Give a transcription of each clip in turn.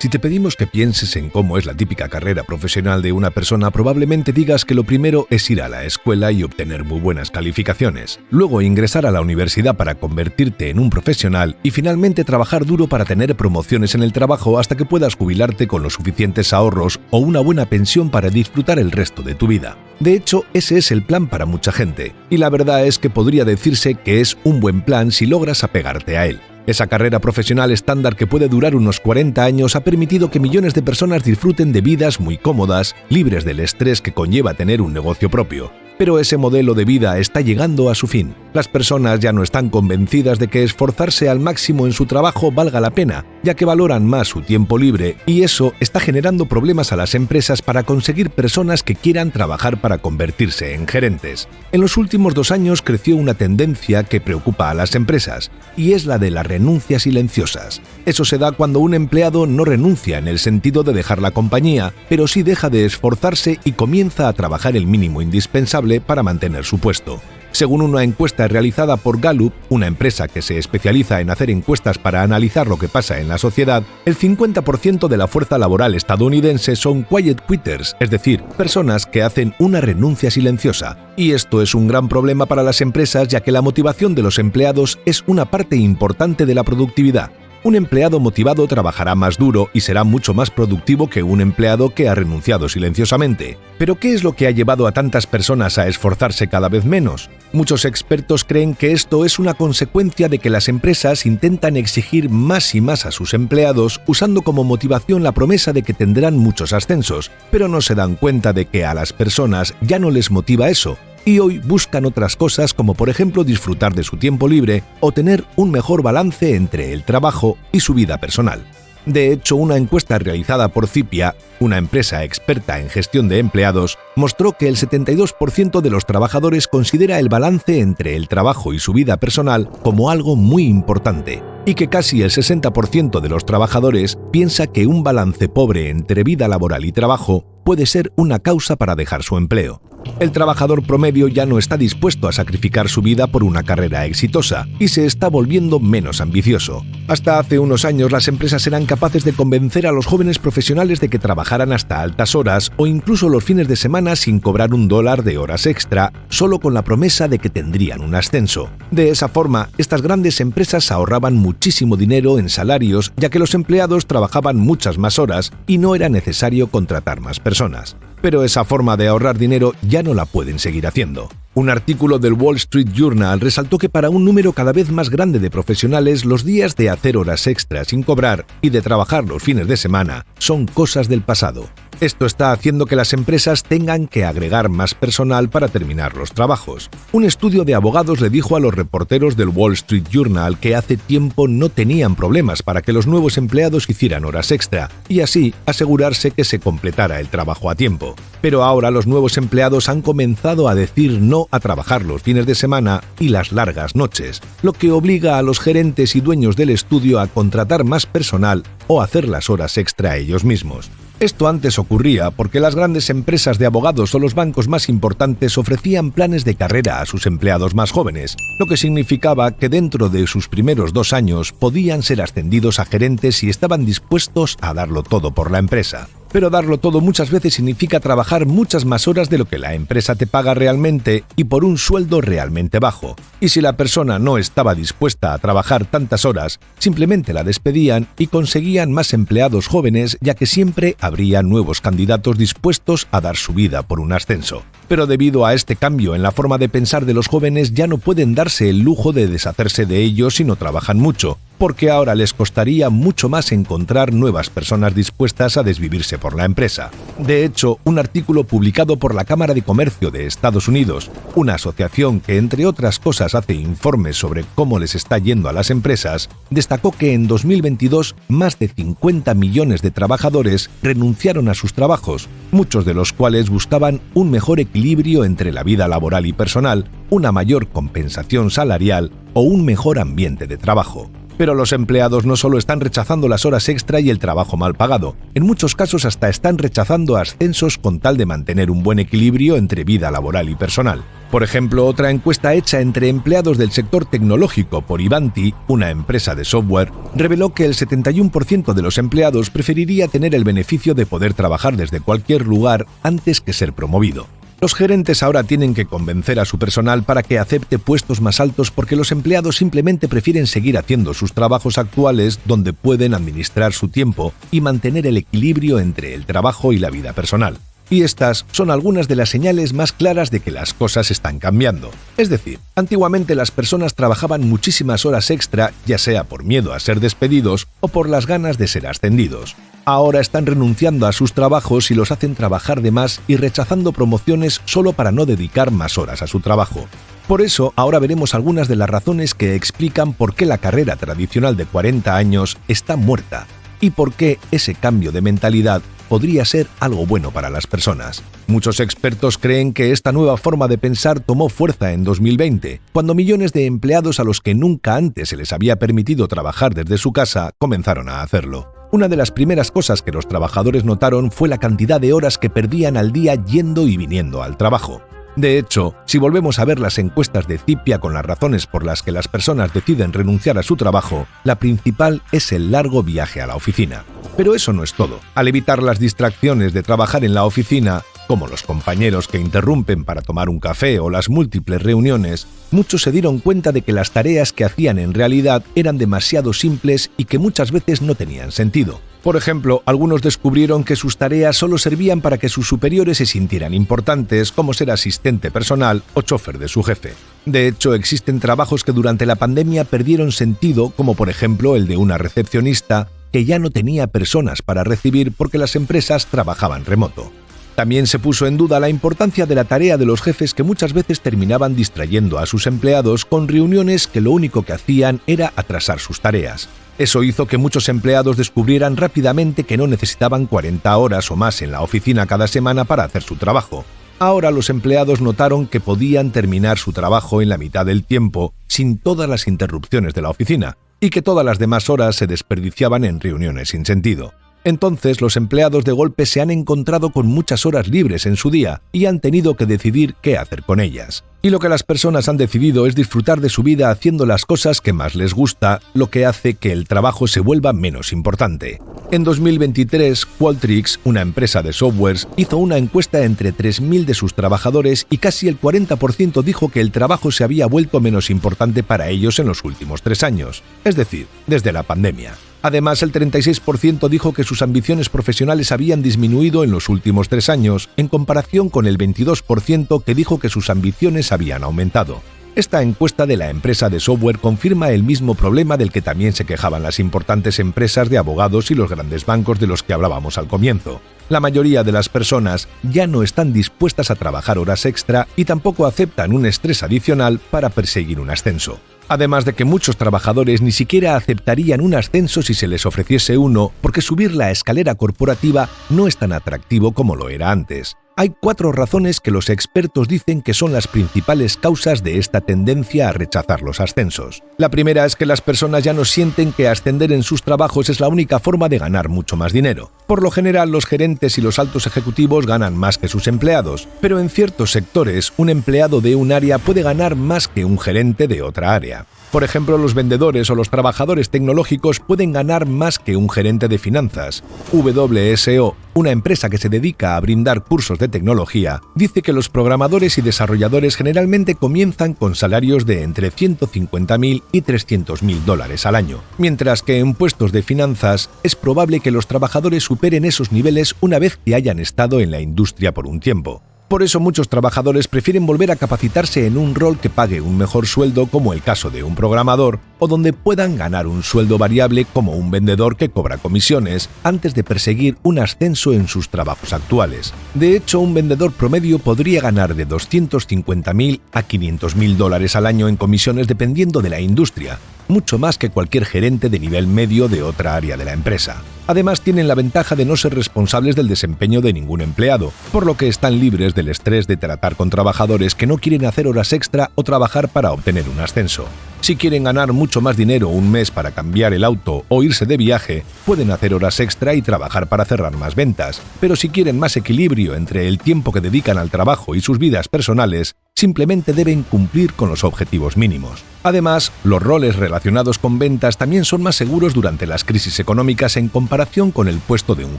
Si te pedimos que pienses en cómo es la típica carrera profesional de una persona, probablemente digas que lo primero es ir a la escuela y obtener muy buenas calificaciones, luego ingresar a la universidad para convertirte en un profesional y finalmente trabajar duro para tener promociones en el trabajo hasta que puedas jubilarte con los suficientes ahorros o una buena pensión para disfrutar el resto de tu vida. De hecho, ese es el plan para mucha gente, y la verdad es que podría decirse que es un buen plan si logras apegarte a él. Esa carrera profesional estándar que puede durar unos 40 años ha permitido que millones de personas disfruten de vidas muy cómodas, libres del estrés que conlleva tener un negocio propio. Pero ese modelo de vida está llegando a su fin. Las personas ya no están convencidas de que esforzarse al máximo en su trabajo valga la pena, ya que valoran más su tiempo libre, y eso está generando problemas a las empresas para conseguir personas que quieran trabajar para convertirse en gerentes. En los últimos 2 años creció una tendencia que preocupa a las empresas, y es la de las renuncias silenciosas. Eso se da cuando un empleado no renuncia en el sentido de dejar la compañía, pero sí deja de esforzarse y comienza a trabajar el mínimo indispensable para mantener su puesto. Según una encuesta realizada por Gallup, una empresa que se especializa en hacer encuestas para analizar lo que pasa en la sociedad, el 50% de la fuerza laboral estadounidense son quiet quitters, es decir, personas que hacen una renuncia silenciosa. Y esto es un gran problema para las empresas, ya que la motivación de los empleados es una parte importante de la productividad. Un empleado motivado trabajará más duro y será mucho más productivo que un empleado que ha renunciado silenciosamente. ¿Pero qué es lo que ha llevado a tantas personas a esforzarse cada vez menos? Muchos expertos creen que esto es una consecuencia de que las empresas intentan exigir más y más a sus empleados usando como motivación la promesa de que tendrán muchos ascensos, pero no se dan cuenta de que a las personas ya no les motiva eso. Y hoy buscan otras cosas como por ejemplo disfrutar de su tiempo libre o tener un mejor balance entre el trabajo y su vida personal. De hecho, una encuesta realizada por Cipia, una empresa experta en gestión de empleados, mostró que el 72% de los trabajadores considera el balance entre el trabajo y su vida personal como algo muy importante, y que casi el 60% de los trabajadores piensa que un balance pobre entre vida laboral y trabajo puede ser una causa para dejar su empleo. El trabajador promedio ya no está dispuesto a sacrificar su vida por una carrera exitosa y se está volviendo menos ambicioso. Hasta hace unos años las empresas eran capaces de convencer a los jóvenes profesionales de que trabajaran hasta altas horas o incluso los fines de semana sin cobrar $1 de horas extra, solo con la promesa de que tendrían un ascenso. De esa forma, estas grandes empresas ahorraban muchísimo dinero en salarios, ya que los empleados trabajaban muchas más horas y no era necesario contratar más personas. Pero esa forma de ahorrar dinero ya no la pueden seguir haciendo. Un artículo del Wall Street Journal resaltó que para un número cada vez más grande de profesionales, los días de hacer horas extras sin cobrar y de trabajar los fines de semana son cosas del pasado. Esto está haciendo que las empresas tengan que agregar más personal para terminar los trabajos. Un estudio de abogados le dijo a los reporteros del Wall Street Journal que hace tiempo no tenían problemas para que los nuevos empleados hicieran horas extra y así asegurarse que se completara el trabajo a tiempo. Pero ahora los nuevos empleados han comenzado a decir no a trabajar los fines de semana y las largas noches, lo que obliga a los gerentes y dueños del estudio a contratar más personal o hacer las horas extra ellos mismos. Esto antes ocurría porque las grandes empresas de abogados o los bancos más importantes ofrecían planes de carrera a sus empleados más jóvenes, lo que significaba que dentro de sus primeros 2 años podían ser ascendidos a gerentes si estaban dispuestos a darlo todo por la empresa. Pero darlo todo muchas veces significa trabajar muchas más horas de lo que la empresa te paga realmente y por un sueldo realmente bajo. Y si la persona no estaba dispuesta a trabajar tantas horas, simplemente la despedían y conseguían más empleados jóvenes, ya que siempre habría nuevos candidatos dispuestos a dar su vida por un ascenso. Pero debido a este cambio en la forma de pensar de los jóvenes, ya no pueden darse el lujo de deshacerse de ellos si no trabajan mucho, porque ahora les costaría mucho más encontrar nuevas personas dispuestas a desvivirse por la empresa. De hecho, un artículo publicado por la Cámara de Comercio de Estados Unidos, una asociación que entre otras cosas hace informes sobre cómo les está yendo a las empresas, destacó que en 2022 más de 50 millones de trabajadores renunciaron a sus trabajos, muchos de los cuales buscaban un mejor equilibrio entre la vida laboral y personal, una mayor compensación salarial o un mejor ambiente de trabajo. Pero los empleados no solo están rechazando las horas extra y el trabajo mal pagado, en muchos casos hasta están rechazando ascensos con tal de mantener un buen equilibrio entre vida laboral y personal. Por ejemplo, otra encuesta hecha entre empleados del sector tecnológico por Ivanti, una empresa de software, reveló que el 71% de los empleados preferiría tener el beneficio de poder trabajar desde cualquier lugar antes que ser promovido. Los gerentes ahora tienen que convencer a su personal para que acepte puestos más altos porque los empleados simplemente prefieren seguir haciendo sus trabajos actuales donde pueden administrar su tiempo y mantener el equilibrio entre el trabajo y la vida personal. Y estas son algunas de las señales más claras de que las cosas están cambiando. Es decir, antiguamente las personas trabajaban muchísimas horas extra, ya sea por miedo a ser despedidos o por las ganas de ser ascendidos. Ahora están renunciando a sus trabajos y los hacen trabajar de más y rechazando promociones solo para no dedicar más horas a su trabajo. Por eso, ahora veremos algunas de las razones que explican por qué la carrera tradicional de 40 años está muerta y por qué ese cambio de mentalidad podría ser algo bueno para las personas. Muchos expertos creen que esta nueva forma de pensar tomó fuerza en 2020, cuando millones de empleados a los que nunca antes se les había permitido trabajar desde su casa comenzaron a hacerlo. Una de las primeras cosas que los trabajadores notaron fue la cantidad de horas que perdían al día yendo y viniendo al trabajo. De hecho, si volvemos a ver las encuestas de Cipia con las razones por las que las personas deciden renunciar a su trabajo, la principal es el largo viaje a la oficina. Pero eso no es todo. Al evitar las distracciones de trabajar en la oficina, como los compañeros que interrumpen para tomar un café o las múltiples reuniones, muchos se dieron cuenta de que las tareas que hacían en realidad eran demasiado simples y que muchas veces no tenían sentido. Por ejemplo, algunos descubrieron que sus tareas solo servían para que sus superiores se sintieran importantes, como ser asistente personal o chofer de su jefe. De hecho, existen trabajos que durante la pandemia perdieron sentido, como por ejemplo el de una recepcionista que ya no tenía personas para recibir porque las empresas trabajaban remoto. También se puso en duda la importancia de la tarea de los jefes que muchas veces terminaban distrayendo a sus empleados con reuniones que lo único que hacían era atrasar sus tareas. Eso hizo que muchos empleados descubrieran rápidamente que no necesitaban 40 horas o más en la oficina cada semana para hacer su trabajo. Ahora los empleados notaron que podían terminar su trabajo en la mitad del tiempo sin todas las interrupciones de la oficina y que todas las demás horas se desperdiciaban en reuniones sin sentido. Entonces los empleados de golpe se han encontrado con muchas horas libres en su día y han tenido que decidir qué hacer con ellas. Y lo que las personas han decidido es disfrutar de su vida haciendo las cosas que más les gusta, lo que hace que el trabajo se vuelva menos importante. En 2023, Qualtrics, una empresa de softwares, hizo una encuesta entre 3.000 de sus trabajadores y casi el 40% dijo que el trabajo se había vuelto menos importante para ellos en los últimos 3 años, es decir, desde la pandemia. Además, el 36% dijo que sus ambiciones profesionales habían disminuido en los últimos 3 años, en comparación con el 22% que dijo que sus ambiciones habían aumentado. Esta encuesta de la empresa de software confirma el mismo problema del que también se quejaban las importantes empresas de abogados y los grandes bancos de los que hablábamos al comienzo. La mayoría de las personas ya no están dispuestas a trabajar horas extra y tampoco aceptan un estrés adicional para perseguir un ascenso. Además de que muchos trabajadores ni siquiera aceptarían un ascenso si se les ofreciese uno, porque subir la escalera corporativa no es tan atractivo como lo era antes. Hay 4 razones que los expertos dicen que son las principales causas de esta tendencia a rechazar los ascensos. La primera es que las personas ya no sienten que ascender en sus trabajos es la única forma de ganar mucho más dinero. Por lo general, los gerentes y los altos ejecutivos ganan más que sus empleados, pero en ciertos sectores, un empleado de un área puede ganar más que un gerente de otra área. Por ejemplo, los vendedores o los trabajadores tecnológicos pueden ganar más que un gerente de finanzas. WSO, una empresa que se dedica a brindar cursos de tecnología, dice que los programadores y desarrolladores generalmente comienzan con salarios de entre $150.000 y $300.000 al año, mientras que en puestos de finanzas es probable que los trabajadores superen esos niveles una vez que hayan estado en la industria por un tiempo. Por eso muchos trabajadores prefieren volver a capacitarse en un rol que pague un mejor sueldo, como el caso de un programador, o donde puedan ganar un sueldo variable como un vendedor que cobra comisiones, antes de perseguir un ascenso en sus trabajos actuales. De hecho, un vendedor promedio podría ganar de $250.000 a $500.000 al año en comisiones dependiendo de la industria, mucho más que cualquier gerente de nivel medio de otra área de la empresa. Además, tienen la ventaja de no ser responsables del desempeño de ningún empleado, por lo que están libres del estrés de tratar con trabajadores que no quieren hacer horas extra o trabajar para obtener un ascenso. Si quieren ganar mucho más dinero un mes para cambiar el auto o irse de viaje, pueden hacer horas extra y trabajar para cerrar más ventas, pero si quieren más equilibrio entre el tiempo que dedican al trabajo y sus vidas personales, simplemente deben cumplir con los objetivos mínimos. Además, los roles relacionados con ventas también son más seguros durante las crisis económicas en comparación con el puesto de un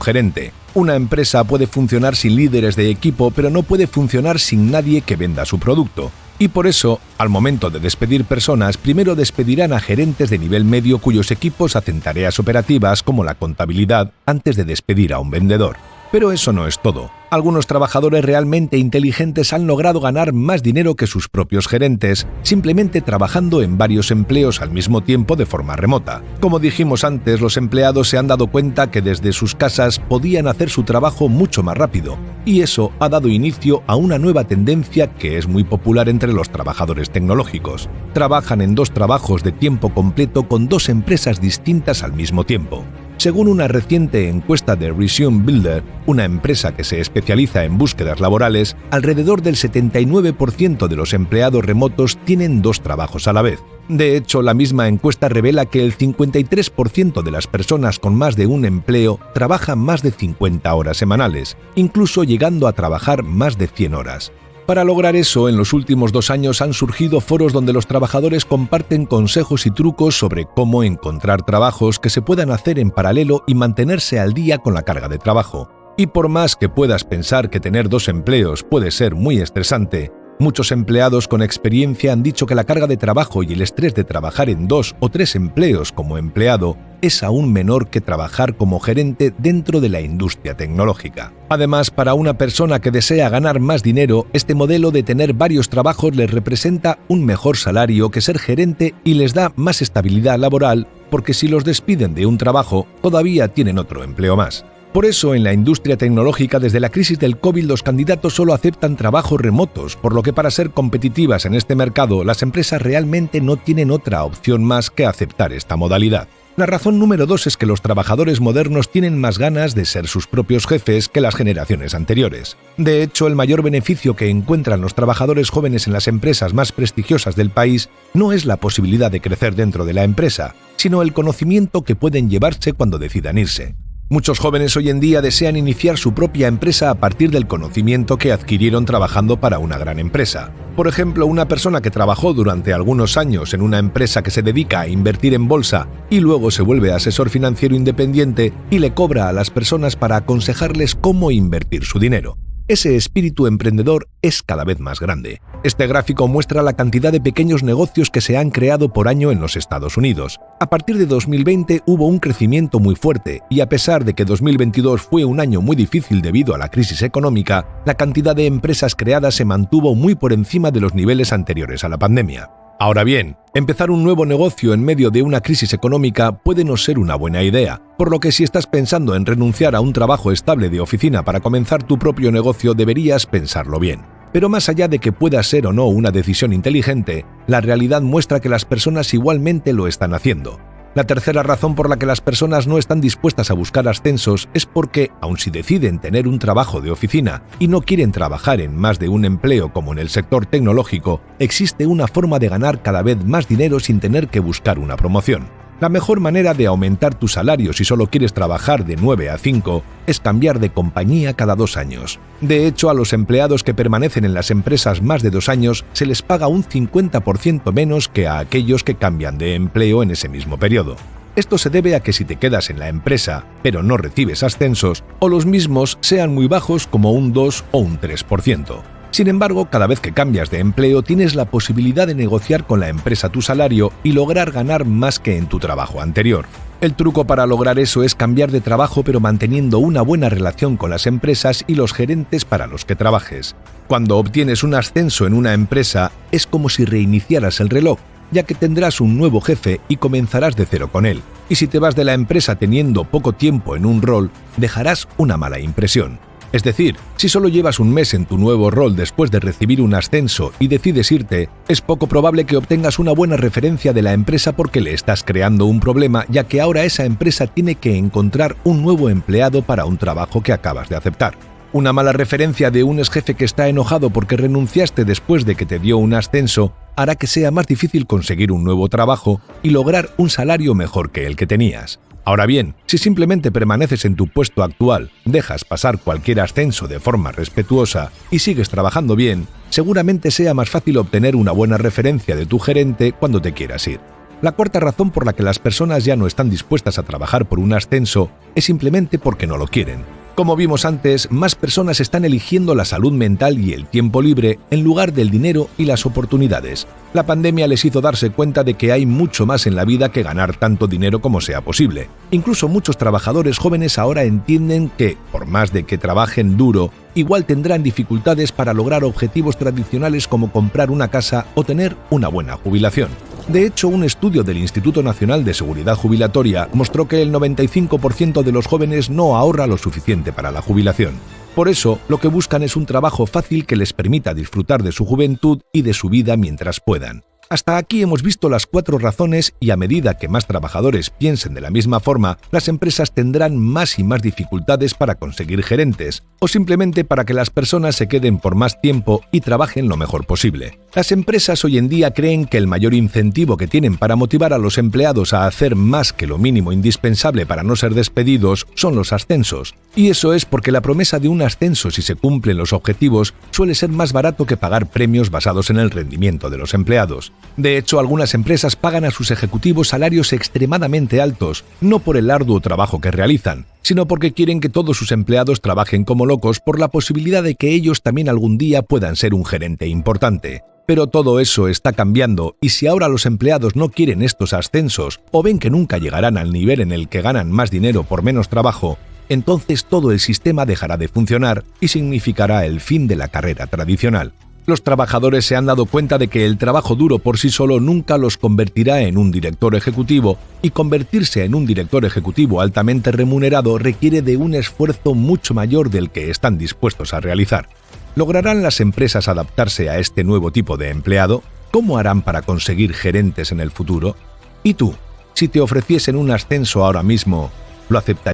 gerente. Una empresa puede funcionar sin líderes de equipo, pero no puede funcionar sin nadie que venda su producto. Y por eso, al momento de despedir personas, primero despedirán a gerentes de nivel medio cuyos equipos hacen tareas operativas como la contabilidad antes de despedir a un vendedor. Pero eso no es todo. Algunos trabajadores realmente inteligentes han logrado ganar más dinero que sus propios gerentes, simplemente trabajando en varios empleos al mismo tiempo de forma remota. Como dijimos antes, los empleados se han dado cuenta que desde sus casas podían hacer su trabajo mucho más rápido, y eso ha dado inicio a una nueva tendencia que es muy popular entre los trabajadores tecnológicos. Trabajan en 2 trabajos de tiempo completo con 2 empresas distintas al mismo tiempo. Según una reciente encuesta de Resume Builder, una empresa que se especializa en búsquedas laborales, alrededor del 79% de los empleados remotos tienen 2 trabajos a la vez. De hecho, la misma encuesta revela que el 53% de las personas con más de un empleo trabajan más de 50 horas semanales, incluso llegando a trabajar más de 100 horas. Para lograr eso, en los últimos 2 años han surgido foros donde los trabajadores comparten consejos y trucos sobre cómo encontrar trabajos que se puedan hacer en paralelo y mantenerse al día con la carga de trabajo. Y por más que puedas pensar que tener 2 empleos puede ser muy estresante, muchos empleados con experiencia han dicho que la carga de trabajo y el estrés de trabajar en 2 o 3 empleos como empleado es aún menor que trabajar como gerente dentro de la industria tecnológica. Además, para una persona que desea ganar más dinero, este modelo de tener varios trabajos les representa un mejor salario que ser gerente y les da más estabilidad laboral, porque si los despiden de un trabajo, todavía tienen otro empleo más. Por eso, en la industria tecnológica, desde la crisis del COVID, los candidatos solo aceptan trabajos remotos, por lo que para ser competitivas en este mercado, las empresas realmente no tienen otra opción más que aceptar esta modalidad. La razón número 2 es que los trabajadores modernos tienen más ganas de ser sus propios jefes que las generaciones anteriores. De hecho, el mayor beneficio que encuentran los trabajadores jóvenes en las empresas más prestigiosas del país no es la posibilidad de crecer dentro de la empresa, sino el conocimiento que pueden llevarse cuando decidan irse. Muchos jóvenes hoy en día desean iniciar su propia empresa a partir del conocimiento que adquirieron trabajando para una gran empresa. Por ejemplo, una persona que trabajó durante algunos años en una empresa que se dedica a invertir en bolsa y luego se vuelve asesor financiero independiente y le cobra a las personas para aconsejarles cómo invertir su dinero. Ese espíritu emprendedor es cada vez más grande. Este gráfico muestra la cantidad de pequeños negocios que se han creado por año en los Estados Unidos. A partir de 2020 hubo un crecimiento muy fuerte y a pesar de que 2022 fue un año muy difícil debido a la crisis económica, la cantidad de empresas creadas se mantuvo muy por encima de los niveles anteriores a la pandemia. Ahora bien, empezar un nuevo negocio en medio de una crisis económica puede no ser una buena idea, por lo que si estás pensando en renunciar a un trabajo estable de oficina para comenzar tu propio negocio, deberías pensarlo bien. Pero más allá de que pueda ser o no una decisión inteligente, la realidad muestra que las personas igualmente lo están haciendo. La tercera razón por la que las personas no están dispuestas a buscar ascensos es porque, aun si deciden tener un trabajo de oficina y no quieren trabajar en más de un empleo como en el sector tecnológico, existe una forma de ganar cada vez más dinero sin tener que buscar una promoción. La mejor manera de aumentar tu salario si solo quieres trabajar de 9 a 5 es cambiar de compañía cada 2 años. De hecho, a los empleados que permanecen en las empresas más de 2 años se les paga un 50% menos que a aquellos que cambian de empleo en ese mismo periodo. Esto se debe a que si te quedas en la empresa, pero no recibes ascensos, o los mismos sean muy bajos como un 2 o un 3%. Sin embargo, cada vez que cambias de empleo tienes la posibilidad de negociar con la empresa tu salario y lograr ganar más que en tu trabajo anterior. El truco para lograr eso es cambiar de trabajo pero manteniendo una buena relación con las empresas y los gerentes para los que trabajes. Cuando obtienes un ascenso en una empresa, es como si reiniciaras el reloj, ya que tendrás un nuevo jefe y comenzarás de cero con él. Y si te vas de la empresa teniendo poco tiempo en un rol, dejarás una mala impresión. Es decir, si solo llevas un mes en tu nuevo rol después de recibir un ascenso y decides irte, es poco probable que obtengas una buena referencia de la empresa porque le estás creando un problema, ya que ahora esa empresa tiene que encontrar un nuevo empleado para un trabajo que acabas de aceptar. Una mala referencia de un exjefe que está enojado porque renunciaste después de que te dio un ascenso hará que sea más difícil conseguir un nuevo trabajo y lograr un salario mejor que el que tenías. Ahora bien, si simplemente permaneces en tu puesto actual, dejas pasar cualquier ascenso de forma respetuosa y sigues trabajando bien, seguramente sea más fácil obtener una buena referencia de tu gerente cuando te quieras ir. La cuarta razón por la que las personas ya no están dispuestas a trabajar por un ascenso es simplemente porque no lo quieren. Como vimos antes, más personas están eligiendo la salud mental y el tiempo libre en lugar del dinero y las oportunidades. La pandemia les hizo darse cuenta de que hay mucho más en la vida que ganar tanto dinero como sea posible. Incluso muchos trabajadores jóvenes ahora entienden que, por más de que trabajen duro, igual tendrán dificultades para lograr objetivos tradicionales como comprar una casa o tener una buena jubilación. De hecho, un estudio del Instituto Nacional de Seguridad Jubilatoria mostró que el 95% de los jóvenes no ahorra lo suficiente para la jubilación. Por eso, lo que buscan es un trabajo fácil que les permita disfrutar de su juventud y de su vida mientras puedan. Hasta aquí hemos visto las 4 razones y a medida que más trabajadores piensen de la misma forma, las empresas tendrán más y más dificultades para conseguir gerentes, o simplemente para que las personas se queden por más tiempo y trabajen lo mejor posible. Las empresas hoy en día creen que el mayor incentivo que tienen para motivar a los empleados a hacer más que lo mínimo indispensable para no ser despedidos son los ascensos. Y eso es porque la promesa de un ascenso, si se cumplen los objetivos, suele ser más barato que pagar premios basados en el rendimiento de los empleados. De hecho, algunas empresas pagan a sus ejecutivos salarios extremadamente altos, no por el arduo trabajo que realizan, sino porque quieren que todos sus empleados trabajen como locos por la posibilidad de que ellos también algún día puedan ser un gerente importante. Pero todo eso está cambiando y si ahora los empleados no quieren estos ascensos o ven que nunca llegarán al nivel en el que ganan más dinero por menos trabajo, entonces todo el sistema dejará de funcionar y significará el fin de la carrera tradicional. Los trabajadores se han dado cuenta de que el trabajo duro por sí solo nunca los convertirá en un director ejecutivo y convertirse en un director ejecutivo altamente remunerado requiere de un esfuerzo mucho mayor del que están dispuestos a realizar. ¿Lograrán las empresas adaptarse a este nuevo tipo de empleado? ¿Cómo harán para conseguir gerentes en el futuro? ¿Y tú, si te ofreciesen un ascenso ahora mismo, lo aceptarías?